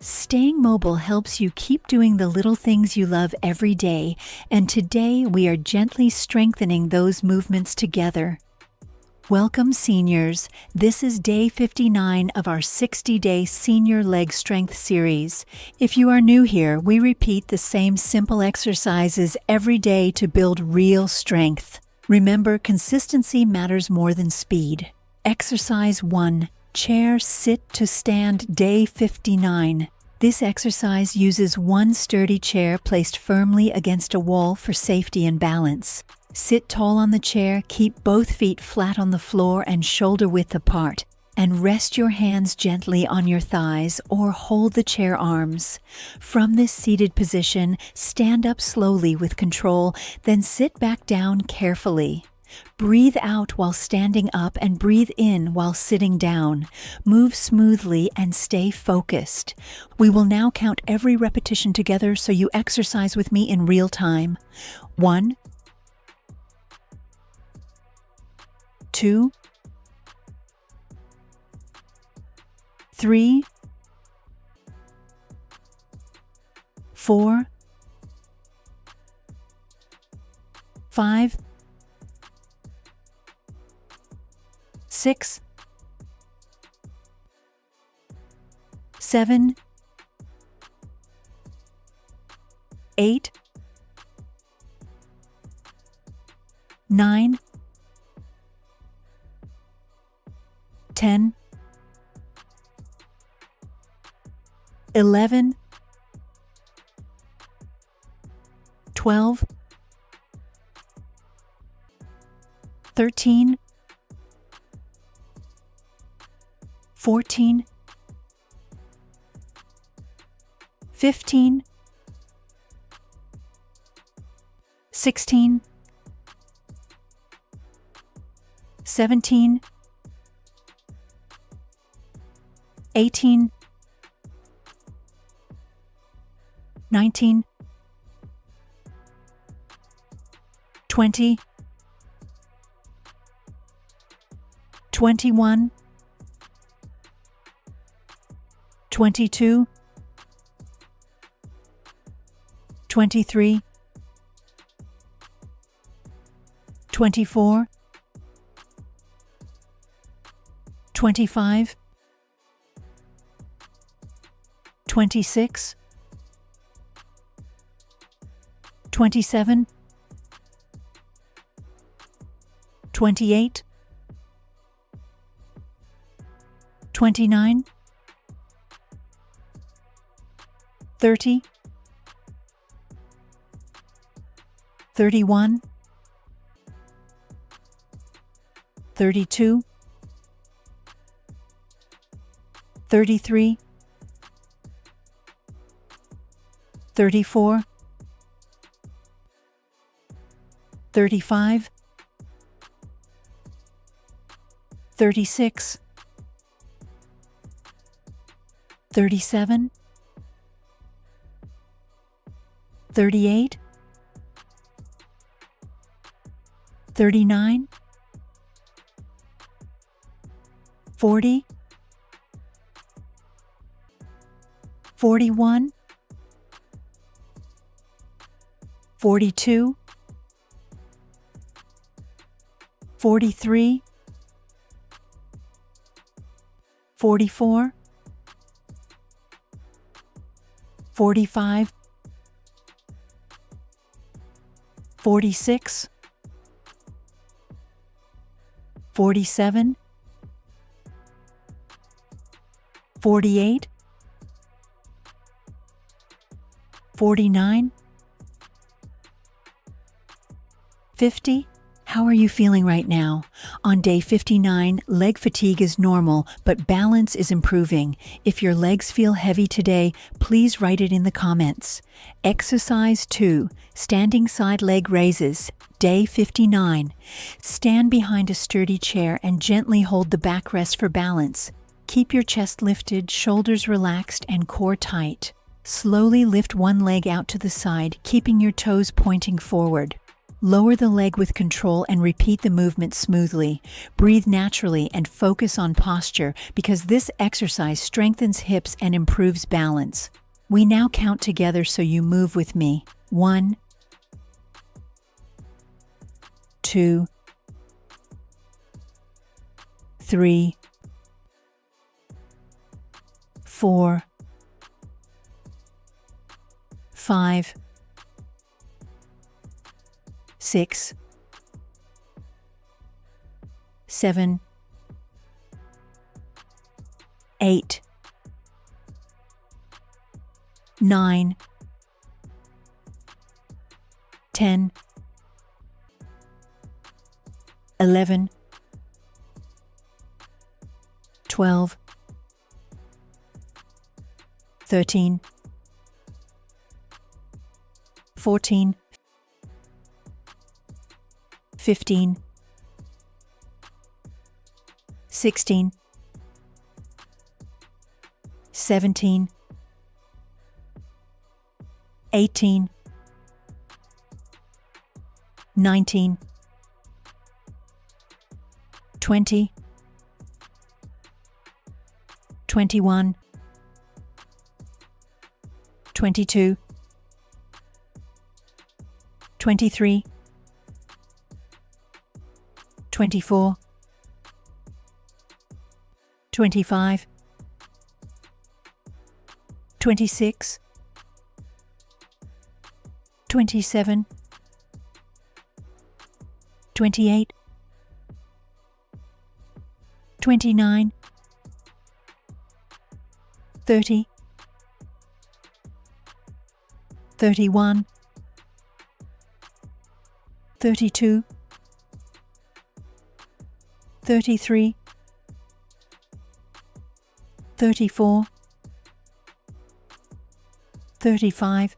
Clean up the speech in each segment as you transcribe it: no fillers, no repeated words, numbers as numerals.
Staying mobile helps you keep doing the little things you love every day, and today we are gently strengthening those movements together. Welcome, seniors. This is day 59 of our 60-day Senior Leg Strength series. If you are new here, we repeat the same simple exercises every day to build real strength. Remember, consistency matters more than speed. Exercise 1. Chair Sit to Stand, Day 59. This exercise uses one sturdy chair placed firmly against a wall for safety and balance. Sit tall on the chair, keep both feet flat on the floor and shoulder width apart, and rest your hands gently on your thighs or hold the chair arms. From this seated position, stand up slowly with control, then sit back down carefully. Breathe out while standing up and breathe in while sitting down. Move smoothly and stay focused. We will now count every repetition together so you exercise with me in real time. 1, 2, 3, 4, 5, 6, 7, 8, 9, 10, 11, 12, 13, 14, 15, 16, 17, 18, 19, 20, 21, 22, 23, 24, 25, 26, 27, 28, 29, 30, 31, 32, 33, 34, 35, 36, 37, 38, 39, 40, 41, 42, 43, 44, 45, 46, 47, 48, 49, 50. How are you feeling right now? On day 59, leg fatigue is normal, but balance is improving. If your legs feel heavy today, please write it in the comments. Exercise 2, standing side leg raises, day 59. Stand behind a sturdy chair and gently hold the backrest for balance. Keep your chest lifted, shoulders relaxed, and core tight. Slowly lift one leg out to the side, keeping your toes pointing forward. Lower the leg with control and repeat the movement smoothly. Breathe naturally and focus on posture because this exercise strengthens hips and improves balance. We now count together so you move with me. 1, 2, 3, 4, 5, 6, 7, 8, 9, 10, 11, 12, 13, 14, 15, 16, 17, 18, 19, 20, 21, 22, 23, 24, 25, 26, 27, 28, 29, 30, 31, 32, 33, 34, 35,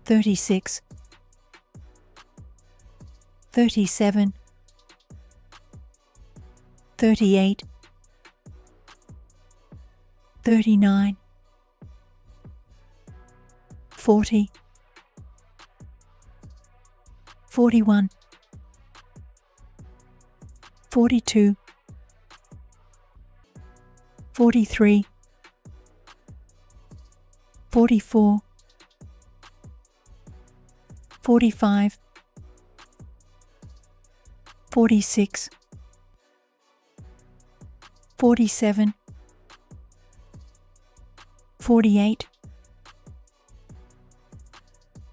36, 37, 38, 39, 40, 41, 42, 43, 44, 45, 46, 47, 48,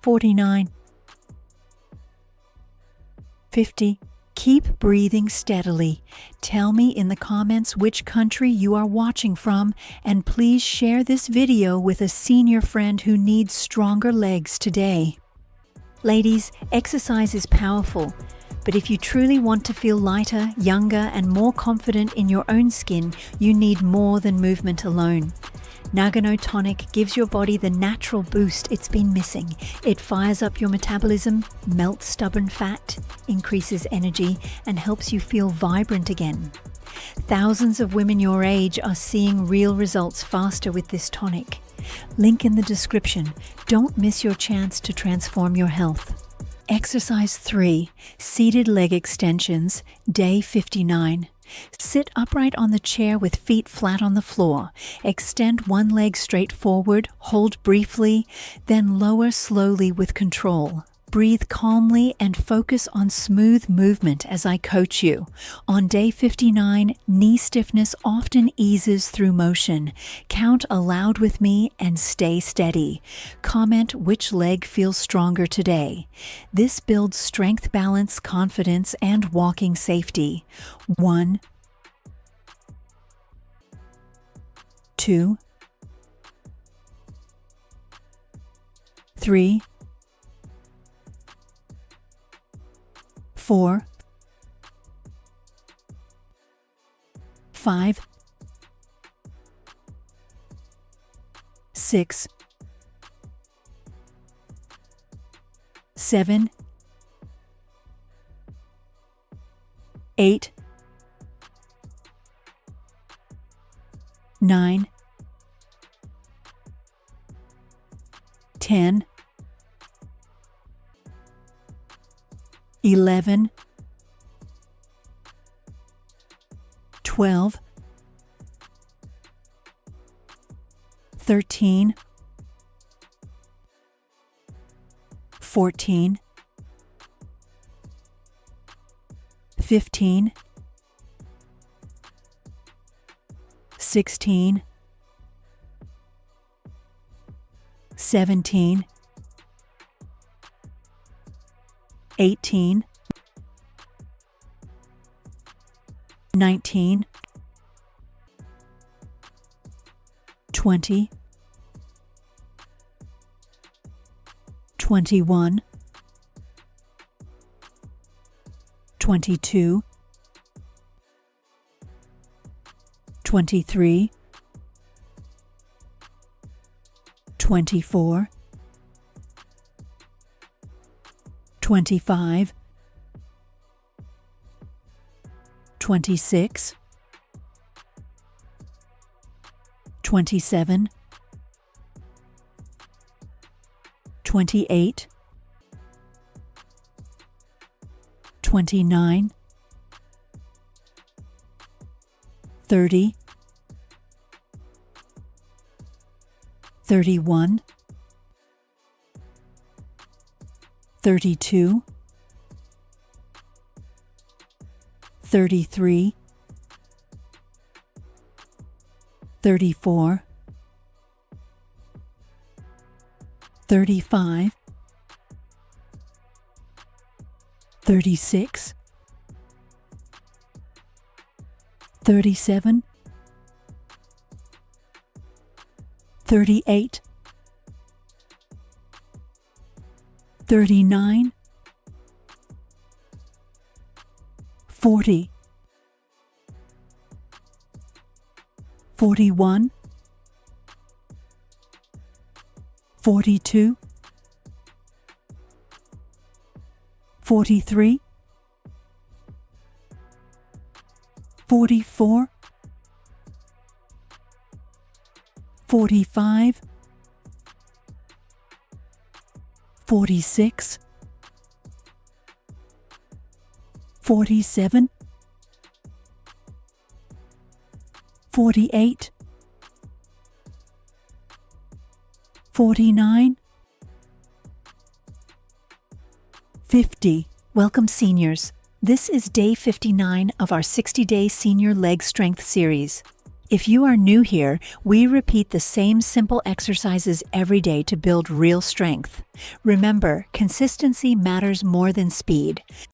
49, 50. Keep breathing steadily. Tell me in the comments which country you are watching from, and please share this video with a senior friend who needs stronger legs today. Ladies, exercise is powerful, but if you truly want to feel lighter, younger, and more confident in your own skin, you need more than movement alone. Nagano Tonic gives your body the natural boost it's been missing. It fires up your metabolism, melts stubborn fat, increases energy, and helps you feel vibrant again. Thousands of women your age are seeing real results faster with this tonic. Link in the description. Don't miss your chance to transform your health. Exercise 3, seated leg extensions, day 59. Sit upright on the chair with feet flat on the floor. Extend one leg straight forward, hold briefly, then lower slowly with control. Breathe calmly and focus on smooth movement as I coach you. On day 59, knee stiffness often eases through motion. Count aloud with me and stay steady. Comment which leg feels stronger today. This builds strength, balance, confidence, and walking safety. 1, 2, 3, 4, 5, 6, 7, 8, 9, 10, 11, 12, 13, 14, 15, 16, 17, 18, 19, 20, 21, 22, 23, 24, 25, 26, 27, 28, 29, 30, 31, 32, 33, 34, 35, 36, 37, 38, 39, 40, 41, 42, 43, 44, 45, 46, 47, 48, 49, 50. Welcome, seniors. This is day 59 of our 60-day Senior Leg Strength series. If you are new here, we repeat the same simple exercises every day to build real strength. Remember, consistency matters more than speed.